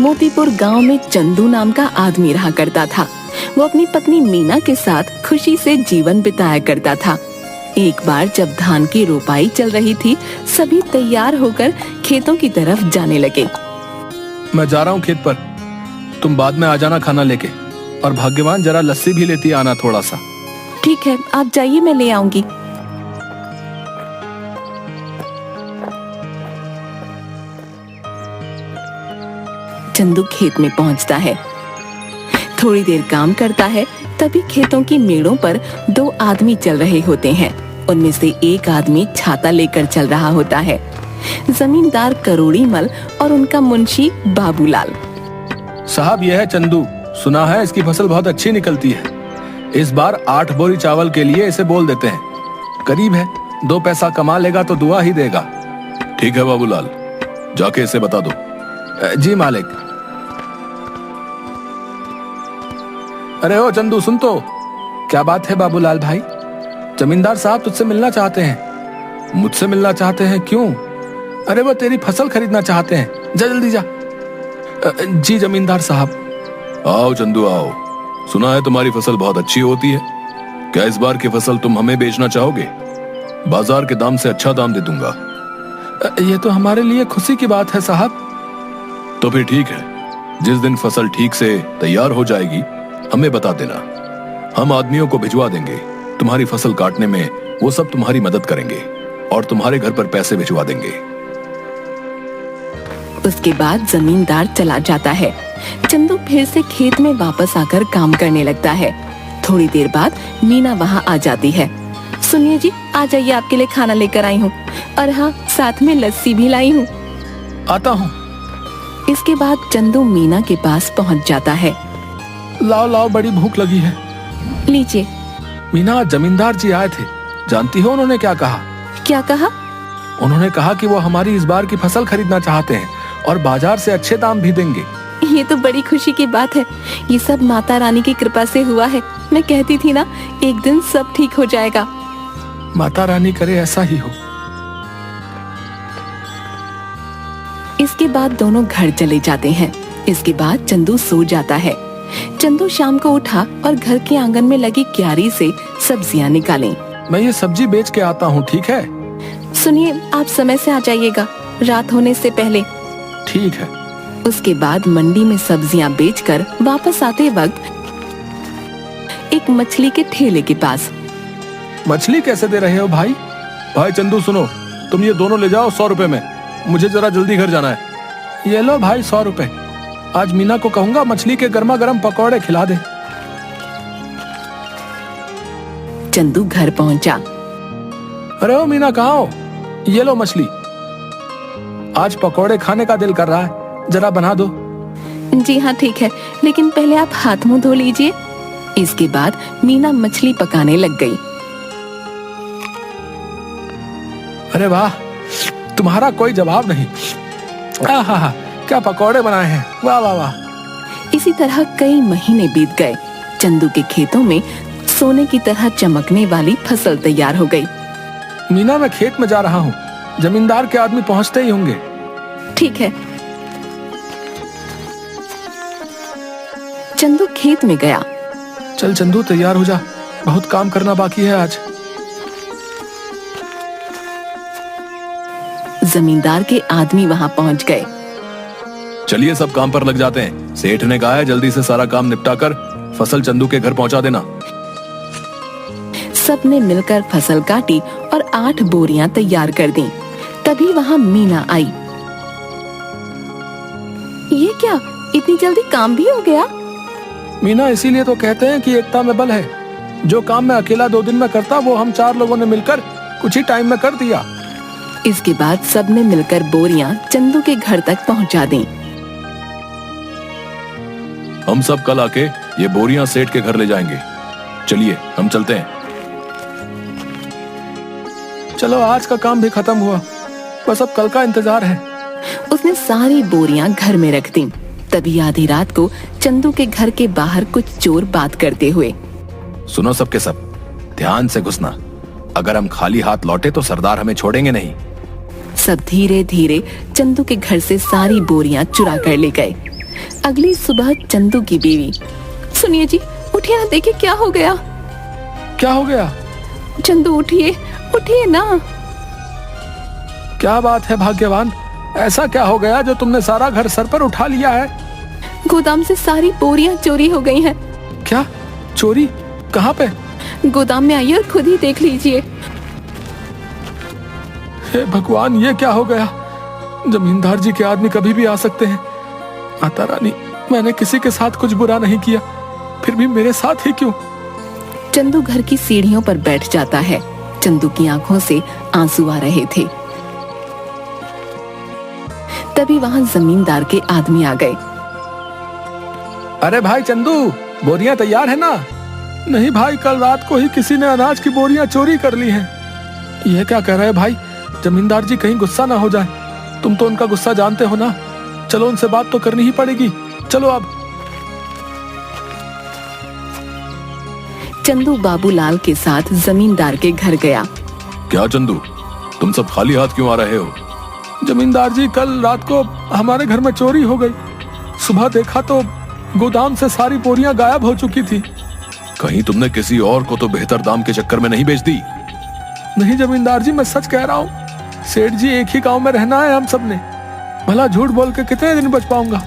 मोतीपुर गांव में चंदू नाम का आदमी रहा करता था। वो अपनी पत्नी मीना के साथ खुशी से जीवन बिताया करता था। एक बार जब धान की रोपाई चल रही थी, सभी तैयार होकर खेतों की तरफ जाने लगे। मैं जा रहा हूँ खेत पर, तुम बाद में आ जाना खाना लेके, और भाग्यवान जरा लस्सी भी लेती आना थोड़ा सा। ठीक है, आप जाइए, मैं ले आऊंगी। चंदू खेत में पहुंचता है, थोड़ी देर काम करता है, तभी खेतों की मेड़ों पर दो आदमी चल रहे होते हैं। उनमें से एक आदमी छाता लेकर चल रहा होता है। जमींदार करोड़ी मल और उनका मुंशी बाबूलाल। साहब, यह है चंदू, सुना है इसकी फसल बहुत अच्छी निकलती है। इस बार 8 बोरी चावल के लिए इसे बोल देते हैं। करीब है, 2 पैसा कमा लेगा तो दुआ ही देगा। ठीक है बाबूलाल, जाके इसे बता दो। जी मालिक। अरे ओ चंदू, सुन तो। क्या बात है बाबूलाल भाई? जमींदार साहब तुझसे मिलना चाहते हैं। मुझसे मिलना चाहते हैं? क्यों? अरे वो तेरी फसल खरीदना चाहते हैं, जा जल्दी जा। जी जमींदार साहब। आओ चंदू आओ, सुना है तुम्हारी फसल बहुत अच्छी होती है। क्या इस बार की फसल तुम हमें बेचना चाहोगे? बाजार के दाम से अच्छा दाम दे दूंगा। ये तो हमारे लिए खुशी की बात है साहब। तो फिर ठीक है, जिस दिन फसल ठीक से तैयार हो जाएगी हमें बता देना, हम आदमियों को भिजवा देंगे। तुम्हारी फसल काटने में वो सब तुम्हारी मदद करेंगे और तुम्हारे घर पर पैसे भिजवा देंगे। उसके बाद जमींदार चला जाता है। चंदू फिर से खेत में वापस आकर काम करने लगता है। थोड़ी देर बाद मीना वहाँ आ जाती है। सुनिए जी, आ जाइए, आपके लिए खाना लेकर आई हूँ, और हाँ, साथ में लस्सी भी लाई हूँ। आता हूँ। इसके बाद चंदू मीना के पास पहुँच जाता है। लाओ लाओ, बड़ी भूख लगी है। लीजिए। मीना, जमींदार जी आए थे, जानती हो उन्होंने क्या कहा? क्या कहा? उन्होंने कहा कि वो हमारी इस बार की फसल खरीदना चाहते हैं और बाजार से अच्छे दाम भी देंगे। ये तो बड़ी खुशी की बात है। ये सब माता रानी की कृपा से हुआ है। मैं कहती थी ना, एक दिन सब ठीक हो जाएगा। माता रानी करे ऐसा ही हो। इसके बाद दोनों घर चले जाते हैं। इसके बाद चंदू सो जाता है। चंदू शाम को उठा और घर के आंगन में लगी क्यारी से सब्जियां निकाली। मैं ये सब्जी बेच के आता हूँ, ठीक है? सुनिए, आप समय से आ जाइएगा, रात होने से पहले। ठीक है। उसके बाद मंडी में सब्जियां बेचकर वापस आते वक्त एक मछली के ठेले के पास। मछली कैसे दे रहे हो भाई? भाई चंदू सुनो, तुम ये दोनों ले जाओ 100 रुपए में, मुझे जरा जल्दी घर जाना है। ये लो भाई 100 रुपए। आज मीना को कहूंगा मछली के गर्मा गर्म पकौड़े खिला दे। चंदू घर पहुंचा। अरे ओ मीना, कहाँ हो? ये लो मछली। आज पकौड़े खाने का दिल कर रहा है, जरा बना दो। जी हाँ ठीक है, लेकिन पहले आप हाथ मुंह धो लीजिए। इसके बाद मीना मछली पकाने लग गई। अरे वाह, तुम्हारा कोई जवाब नहीं। आहा, क्या पकौड़े बनाए हैं, वाह वाह वाह। इसी तरह कई महीने बीत गए। चंदू के खेतों में सोने की तरह चमकने वाली फसल तैयार हो गई। मीना, मैं खेत में जा रहा हूँ, जमींदार के आदमी पहुँचते ही होंगे। ठीक है। चंदू खेत में गया। चल चंदू, तैयार हो जा, बहुत काम करना बाकी है आज। जमींदार के आदमी वहाँ पहुँच गए। चलिए सब काम पर लग जाते हैं। सेठ ने कहा है जल्दी से सारा काम निपटा कर फसल चंदू के घर पहुंचा देना। सबने मिलकर फसल काटी और 8 बोरियां तैयार कर दी। तभी वहाँ मीना आई। ये क्या, इतनी जल्दी काम भी हो गया? मीना, इसीलिए तो कहते हैं कि एकता में बल है। जो काम मैं अकेला 2 दिन में करता, वो हम 4 लोगों ने मिलकर कुछ ही टाइम में कर दिया। इसके बाद सबने मिलकर बोरियां चंदू के घर तक पहुंचा दी। हम सब कल आके ये बोरियां सेठ के घर ले जाएंगे। चलिए हम चलते हैं। चलो, आज का काम भी खत्म हुआ, बस अब कल का इंतजार है। उसने सारी बोरियां घर में रख दी। तभी आधी रात को चंदू के घर के बाहर कुछ चोर बात करते हुए। सुनो सबके सब, ध्यान से घुसना। अगर हम खाली हाथ लौटे तो सरदार हमें छोड़ेंगे नहीं। सब धीरे धीरे चंदू के घर से सारी बोरियां चुरा कर ले गए। अगली सुबह चंदू की बीवी, सुनिए जी, उठिए ना, देखिए क्या हो गया। क्या हो गया? चंदू उठिए, उठिए ना। क्या बात है भाग्यवान, ऐसा क्या हो गया जो तुमने सारा घर सर पर उठा लिया है? गोदाम से सारी बोरियां चोरी हो गई हैं। क्या चोरी? कहाँ पे? गोदाम में आइए और खुद ही देख लीजिए। हे भगवान, ये क्या हो गया? जमींदार जी के आदमी कभी भी आ सकते हैं। माता रानी, मैंने किसी के साथ कुछ बुरा नहीं किया, फिर भी मेरे साथ ही क्यों? चंदू घर की सीढ़ियों पर बैठ जाता है। चंदू की आंखों से आंसू आ रहे थे। तभी वहां जमींदार के आदमी आ गए। अरे भाई चंदू, बोरियां तैयार है ना? नहीं भाई, कल रात को ही किसी ने अनाज की बोरियां चोरी कर ली हैं। यह क्या कह रहे हैं भाई? जमींदार जी कहीं गुस्सा ना हो जाए। तुम तो उनका गुस्सा जानते हो ना। चलो उनसे बात तो करनी ही पड़ेगी। चलो अब। चंदू बाबूलाल के साथ जमींदार के घर गया। क्या चंदू, तुम सब खाली हाथ क्यों आ रहे हो? जमींदार जी, कल रात को हमारे घर में चोरी हो गई। सुबह देखा तो गोदाम से सारी बोरियां गायब हो चुकी थी। कहीं तुमने किसी और को तो बेहतर दाम के चक्कर में नहीं बेच दी? नहीं जमींदार जी, मैं सच कह रहा हूँ। सेठ जी, एक ही गांव में रहना है हम सब ने। भला झूठ बोल के कितने दिन बच पाऊंगा?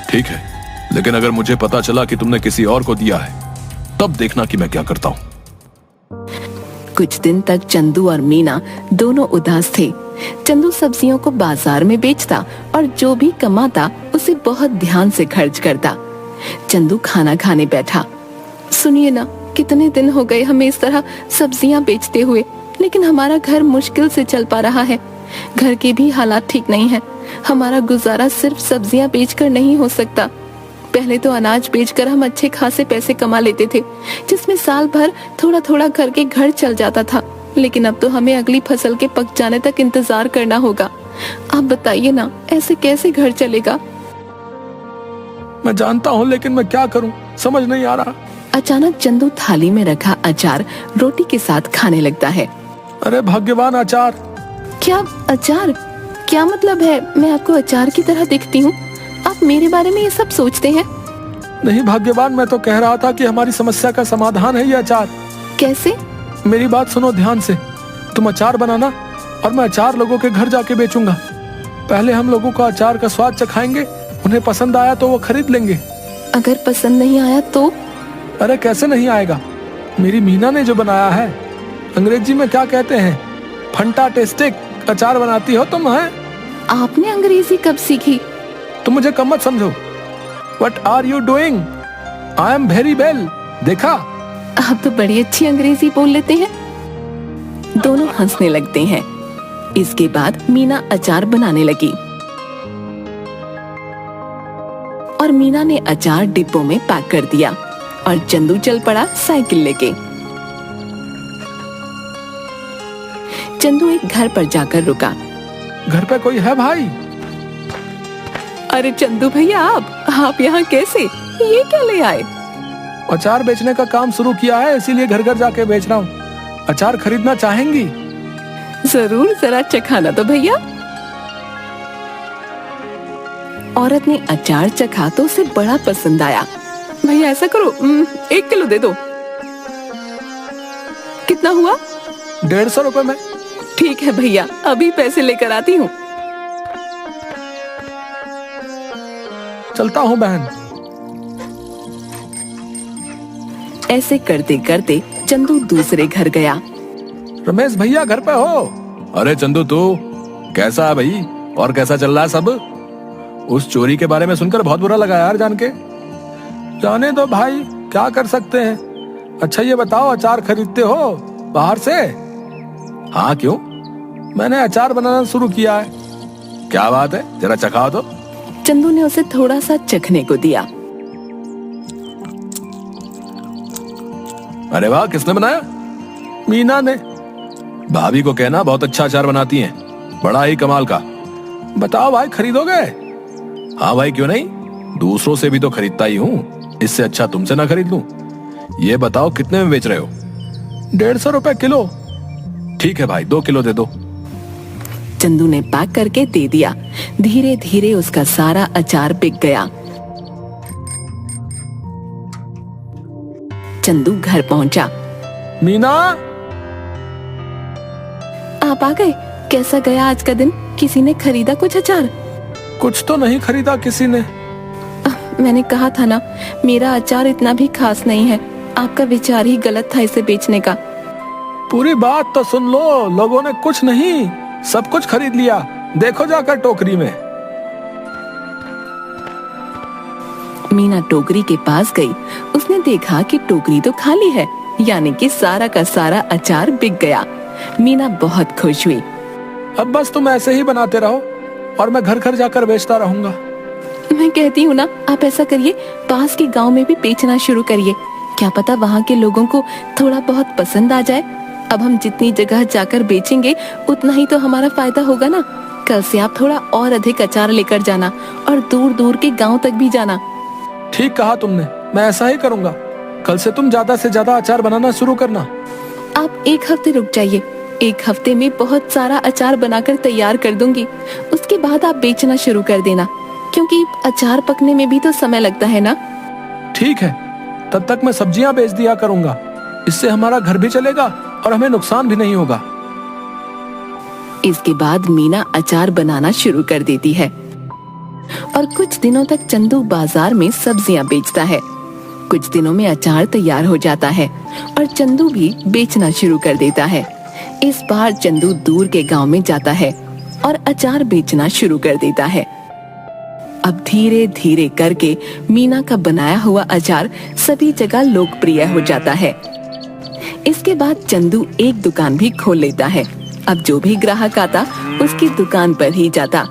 ठीक है, लेकिन अगर मुझे पता चला कि तुमने किसी और को दिया है, तब देखना कि मैं क्या करता हूँ। कुछ दिन तक चंदू और मीना दोनों उदास थे। चंदू सब्जियों को बाजार में बेचता और जो भी कमाता उसे बहुत ध्यान से खर्च करता। चंदू खाना खाने बैठा। सुनिए ना, कितने दिन हो गए हमें इस तरह सब्जियां बेचते हुए, लेकिन हमारा घर मुश्किल से चल पा रहा है। घर के भी हालात ठीक नहीं है। हमारा गुजारा सिर्फ सब्जियां बेचकर नहीं हो सकता। पहले तो अनाज बेचकर हम अच्छे खासे पैसे कमा लेते थे, जिसमें साल भर थोड़ा थोड़ा करके घर चल जाता था। लेकिन अब तो हमें अगली फसल के पक जाने तक इंतजार करना होगा। आप बताइए ना, ऐसे कैसे घर चलेगा? मैं जानता हूँ, लेकिन मैं क्या करूँ, समझ नहीं आ रहा। अचानक चंदू थाली में रखा अचार रोटी के साथ खाने लगता है। अरे भाग्यवान, अचार! क्या अचार? क्या मतलब है? मैं आपको अचार की तरह दिखती हूँ? आप मेरे बारे में ये सब सोचते हैं? नहीं भाग्यवान, मैं तो कह रहा था कि हमारी समस्या का समाधान है ये अचार। कैसे? मेरी बात सुनो ध्यान से। तुम अचार बनाना और मैं अचार लोगों के घर जाके बेचूंगा। पहले हम लोगों को अचार का स्वाद चखाएंगे, उन्हें पसंद आया तो वो खरीद लेंगे। अगर पसंद नहीं आया तो? अरे कैसे नहीं आएगा? मेरी मीना ने जो बनाया है, अंग्रेजी में क्या कहते हैं, फंटास्टिक अचार बनाती हो तुम। है आपने अंग्रेजी कब सीखी? तुम मुझे कम मत समझो। What are you doing? I am very well. देखा? आप तो बड़ी अच्छी अंग्रेजी बोल लेते हैं। दोनों हंसने लगते हैं। इसके बाद मीना अचार बनाने लगी और मीना ने अचार डिब्बों में पैक कर दिया और चंदू चल पड़ा साइकिल लेके। चंदू एक घर पर जाकर रुका। घर पे कोई है भाई? अरे चंदू भैया, आप यहाँ कैसे? ये क्या ले आए? अचार बेचने का काम शुरू किया है, इसीलिए घर घर जाके बेच रहा हूँ। अचार खरीदना चाहेंगी? जरूर, जरा चखाना तो भैया। औरत ने अचार चखा तो उसे बड़ा पसंद आया। भैया ऐसा करो, 1 किलो दे दो। कितना हुआ? 150 रुपए में। ठीक है भैया, अभी पैसे लेकर आती हूँ। चलता हूँ बहन। ऐसे करते करते चंदू दूसरे घर गया। रमेश भैया घर पे हो? अरे चंदू, तू कैसा है भाई? और कैसा चल रहा है सब? उस चोरी के बारे में सुनकर बहुत बुरा लगा यार जान के। जाने दो भाई, क्या कर सकते हैं। अच्छा ये बताओ, अचार खरीदते हो बाहर से? हाँ, क्यों? मैंने अचार बनाना शुरू किया है। क्या बात है, जरा चखाओ तो। चंदू ने उसे थोड़ा सा चखने को दिया। अरे वाह, किसने बनाया? मीना ने। भाभी को कहना बहुत अच्छा अचार बनाती हैं, बड़ा ही कमाल का। बताओ भाई, खरीदोगे? हाँ भाई, क्यों नहीं, दूसरों से भी तो खरीदता ही हूँ, इससे अच्छा तुमसे ना खरीद लूं। ये बताओ कितने में बेच रहे हो? 150 रुपए किलो। ठीक है भाई, 2 किलो दे दो। चंदू ने पैक करके दे दिया। धीरे धीरे उसका सारा अचार बिक गया। चंदू घर पहुंचा। मीना, आप आ गए? कैसा गया आज का दिन? किसी ने खरीदा कुछ अचार? कुछ तो नहीं खरीदा किसी ने। मैंने कहा था ना, मेरा अचार इतना भी खास नहीं है। आपका विचार ही गलत था इसे बेचने का। पूरी बात तो सुन लो, लोगों ने कुछ नहीं सब कुछ खरीद लिया। देखो जाकर टोकरी में। मीना टोकरी के पास गई। उसने देखा कि टोकरी तो खाली है, यानी कि सारा का सारा अचार बिक गया। मीना बहुत खुश हुई। अब बस तुम ऐसे ही बनाते रहो और मैं घर घर जाकर बेचता रहूंगा। मैं कहती हूँ ना, आप ऐसा करिए, पास के गांव में भी बेचना शुरू करिए। क्या पता वहाँ के लोगों को थोड़ा बहुत पसंद आ जाए। अब हम जितनी जगह जाकर बेचेंगे उतना ही तो हमारा फायदा होगा ना। कल से आप थोड़ा और अधिक अचार लेकर जाना और दूर दूर के गांव तक भी जाना। ठीक कहा तुमने, मैं ऐसा ही करूंगा। कल से तुम ज्यादा से ज्यादा अचार बनाना शुरू करना। आप 1 हफ्ते रुक जाइए। 1 हफ्ते में बहुत सारा अचार बनाकर तैयार कर दूंगी। उसके बाद आप बेचना शुरू कर देना, क्योंकि अचार पकने में भी तो समय लगता है ना। ठीक है, तब तक मैं सब्जियां बेच दिया करूंगा। इससे हमारा घर भी चलेगा और हमें नुकसान भी नहीं होगा। इसके बाद मीना अचार बनाना शुरू कर देती है और कुछ दिनों तक चंदू बाजार में सब्जियां बेचता है। कुछ दिनों में अचार तैयार हो जाता है और चंदू भी बेचना शुरू कर देता है। इस बार चंदू दूर के गांव में जाता है और अचार बेचना शुरू कर देता है। अब धीरे धीरे करके मीना का बनाया हुआ अचार सभी जगह लोकप्रिय हो जाता है। इसके बाद चंदू एक दुकान भी खोल लेता है। अब जो भी ग्राहक आता उसकी दुकान पर ही जाता।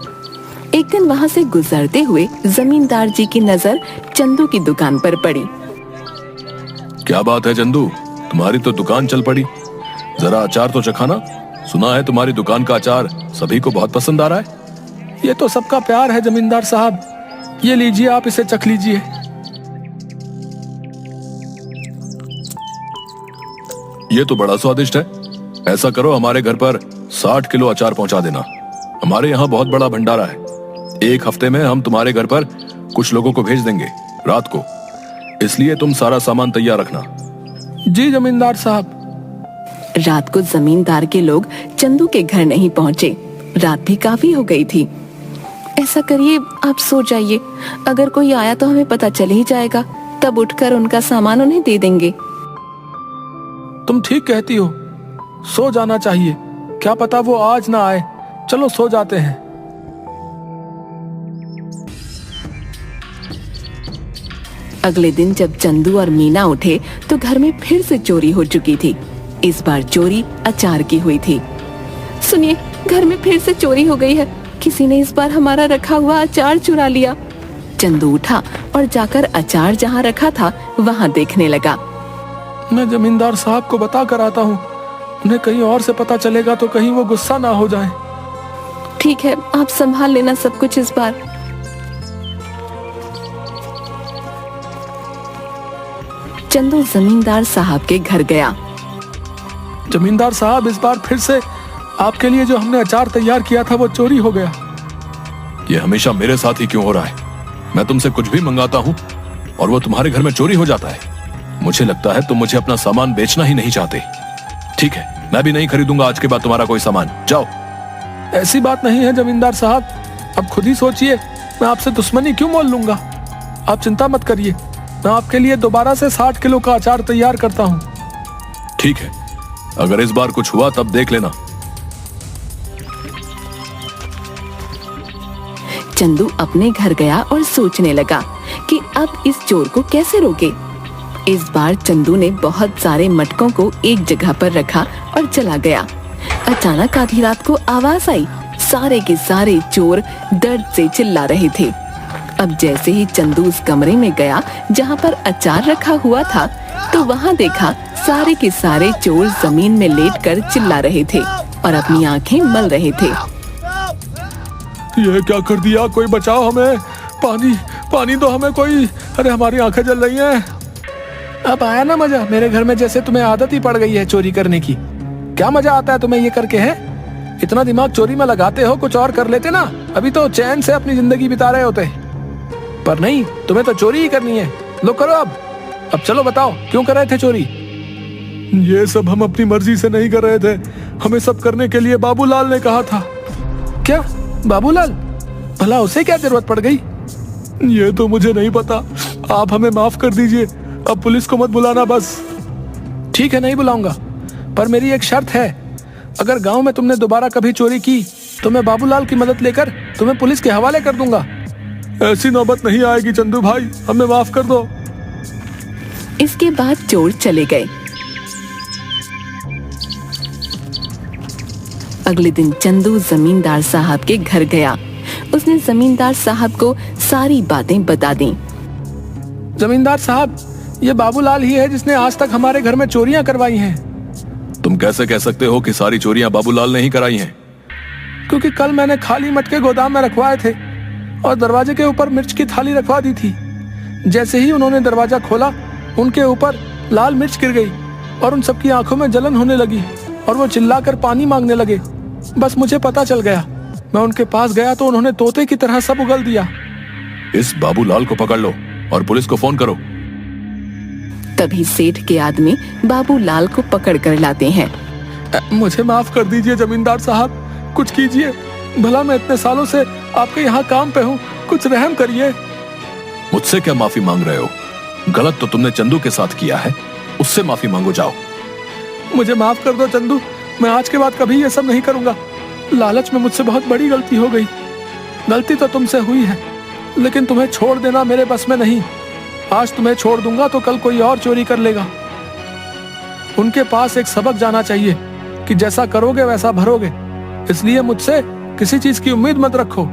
एक दिन वहाँ से गुजरते हुए जमींदार जी की नजर चंदू की दुकान पर पड़ी। क्या बात है चंदू, तुम्हारी तो दुकान चल पड़ी। जरा अचार तो चखाना। सुना है तुम्हारी दुकान का अचार सभी को बहुत पसंद आ रहा है। ये तो सबका प्यार है जमींदार साहब। ये लीजिए, आप इसे चख लीजिए। ये तो बड़ा स्वादिष्ट है। ऐसा करो, हमारे घर पर 60 किलो अचार पहुंचा देना। हमारे यहाँ बहुत बड़ा भंडारा है। 1 हफ्ते में हम तुम्हारे घर पर कुछ लोगों को भेज देंगे रात को, इसलिए तुम सारा सामान तैयार रखना। जी जमींदार साहब। रात को जमींदार के लोग चंदू के घर नहीं पहुँचे। रात भी काफी हो गई थी। ऐसा करिए, आप सो जाइए। अगर कोई आया तो हमें पता चल ही जाएगा, तब उठकर उनका सामान उन्हें दे देंगे। तुम ठीक कहती हो, सो जाना चाहिए। क्या पता वो आज ना आए। चलो सो जाते हैं। अगले दिन जब चंदू और मीना उठे तो घर में फिर से चोरी हो चुकी थी। इस बार चोरी अचार की हुई थी। सुनिए, घर में फिर से चोरी हो गई है। किसी ने इस बार हमारा रखा हुआ अचार चुरा लिया। चंदू उठा और जाकर अचार जहाँ रखा था वहाँ देखने लगा। मैं जमींदार साहब को बता कर आता हूँ। उन्हें कहीं और से पता चलेगा तो कहीं वो गुस्सा ना हो जाए। ठीक है, आप संभाल लेना सब कुछ इस बार। चंदू जमींदार साहब के घर गया। जमींदार साहब, इस बार फिर से आपके लिए जो हमने अचार तैयार किया था वो चोरी हो गया। ये हमेशा मेरे साथ ही क्यों हो रहा है? मैं तुमसे कुछ भी मंगाता हूँ और वो तुम्हारे घर में चोरी हो जाता है। मुझे लगता है तुम मुझे अपना सामान बेचना ही नहीं चाहते। ठीक है, मैं भी नहीं खरीदूंगा आज के बाद तुम्हारा कोई सामान। जाओ। ऐसी बात नहीं है जमींदार साहब, अब खुद ही सोचिए, मैं आपसे दुश्मनी क्यों मोल लूंगा। आप चिंता मत करिए, मैं आपके लिए दोबारा से 60 किलो का अचार तैयार करता हूँ। ठीक है, अगर इस बार कुछ हुआ तब देख लेना। चंदू अपने घर गया और सोचने लगा कि अब इस चोर को कैसे रोके। इस बार चंदू ने बहुत सारे मटकों को एक जगह पर रखा और चला गया। अचानक आधी रात को आवाज आई। सारे के सारे चोर दर्द से चिल्ला रहे थे। अब जैसे ही चंदू उस कमरे में गया जहाँ पर अचार रखा हुआ था, तो वहाँ देखा सारे के सारे चोर जमीन में लेटकर चिल्ला रहे थे और अपनी आंखें मल रहे थे। ये क्या कर दिया? कोई बचाओ हमें। पानी दो हमें कोई। अरे हमारी आंखें जल रही हैं। अब आया ना मजा? मेरे घर में जैसे तुम्हें आदत ही पड़ गई है चोरी करने की। क्या मजा आता है तुम्हें ये करके? है इतना दिमाग चोरी में लगाते हो, कुछ और कर लेते ना, अभी तो चैन से अपनी जिंदगी बिता रहे होते। पर नहीं, तुम्हें तो चोरी ही करनी है। लो करो अब। अब चलो बताओ, क्यों कर रहे थे चोरी? ये सब हम अपनी मर्जी से नहीं कर रहे थे, हमें सब करने के लिए बाबूलाल ने कहा था। क्या बाबूलाल? भला उसे क्या जरूरत पड़ गई? ये तो मुझे नहीं पता, आप हमें माफ कर दीजिए, अब पुलिस को मत बुलाना बस। ठीक है, नहीं बुलाऊंगा, पर मेरी एक शर्त है, अगर गांव में तुमने दोबारा कभी चोरी की तो मैं बाबूलाल की मदद लेकर तुम्हें पुलिस के हवाले कर दूंगा। ऐसी नौबत नहीं आएगी चंदू भाई, हमें माफ कर दो। इसके बाद चोर चले गए। अगले दिन चंदू जमींदार साहब के घर गया। उसने जमींदार साहब को सारी बातें बता दी। जमींदार साहब, ये बाबूलाल ही है जिसने आज तक हमारे घर में चोरियां करवाई हैं। तुम कैसे कह सकते हो कि सारी चोरियां बाबूलाल ने ही कराई हैं? क्योंकि कल मैंने खाली मटके गोदाम में रखवाए थे और दरवाजे के ऊपर मिर्च की थाली रखवा दी थी। जैसे ही उन्होंने दरवाजा खोला, उनके ऊपर लाल मिर्च गिर गई और उन सबकी आंखों में जलन होने लगी और वो चिल्लाकर पानी मांगने लगे। बस मुझे पता चल गया, मैं उनके पास गया तो उन्होंने तोते की तरह सब उगल दिया। इस बाबूलाल को पकड़ लो और पुलिस को फोन करो। तभी सेठ के आदमी बाबूलाल को पकड़ कर लाते हैं। मुझे माफ कर दीजिए जमींदार साहब, कुछ कीजिए, भला मैं इतने सालों से आपके यहाँ काम पे हूँ, कुछ रहम करिए। मुझसे क्या माफी मांग रहे हो? गलत तो तुमने चंदू के साथ किया है, उससे माफी मांगो जाओ। मुझे माफ कर दो चंदू, मैं आज के बाद कभी ये सब नहीं करूंगा। लालच में मुझसे बहुत बड़ी गलती हो गई। गलती तो तुमसे हुई है, लेकिन तुम्हें छोड़ देना मेरे बस में नहीं। आज तुम्हें छोड़ दूंगा तो कल कोई और चोरी कर लेगा। उनके पास एक सबक जाना चाहिए कि जैसा करोगे वैसा भरोगे, इसलिए मुझसे किसी चीज की उम्मीद मत रखो।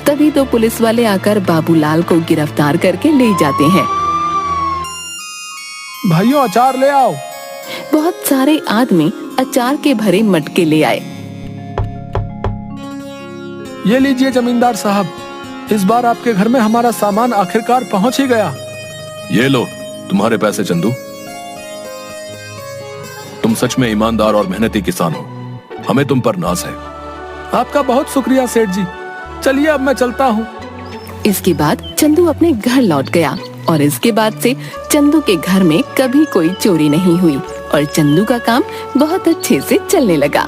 तभी तो पुलिस वाले आकर बाबूलाल को गिरफ्तार करके ले जाते हैं। भाइयों, अचार ले आओ। बहुत सारे आदमी अचार के भरे मटके ले आए। ये लीजिए जमींदार साहब, इस बार आपके घर में हमारा सामान आखिरकार पहुंच ही गया। ये लो तुम्हारे पैसे चंदू। तुम सच में ईमानदार और मेहनती किसान हो, हमें तुम पर नाज है। आपका बहुत शुक्रिया सेठ जी। चलिए अब मैं चलता हूँ। इसके बाद चंदू अपने घर लौट गया और इसके बाद से चंदू के घर में कभी कोई चोरी नहीं हुई और चंदू का काम बहुत अच्छे से चलने लगा।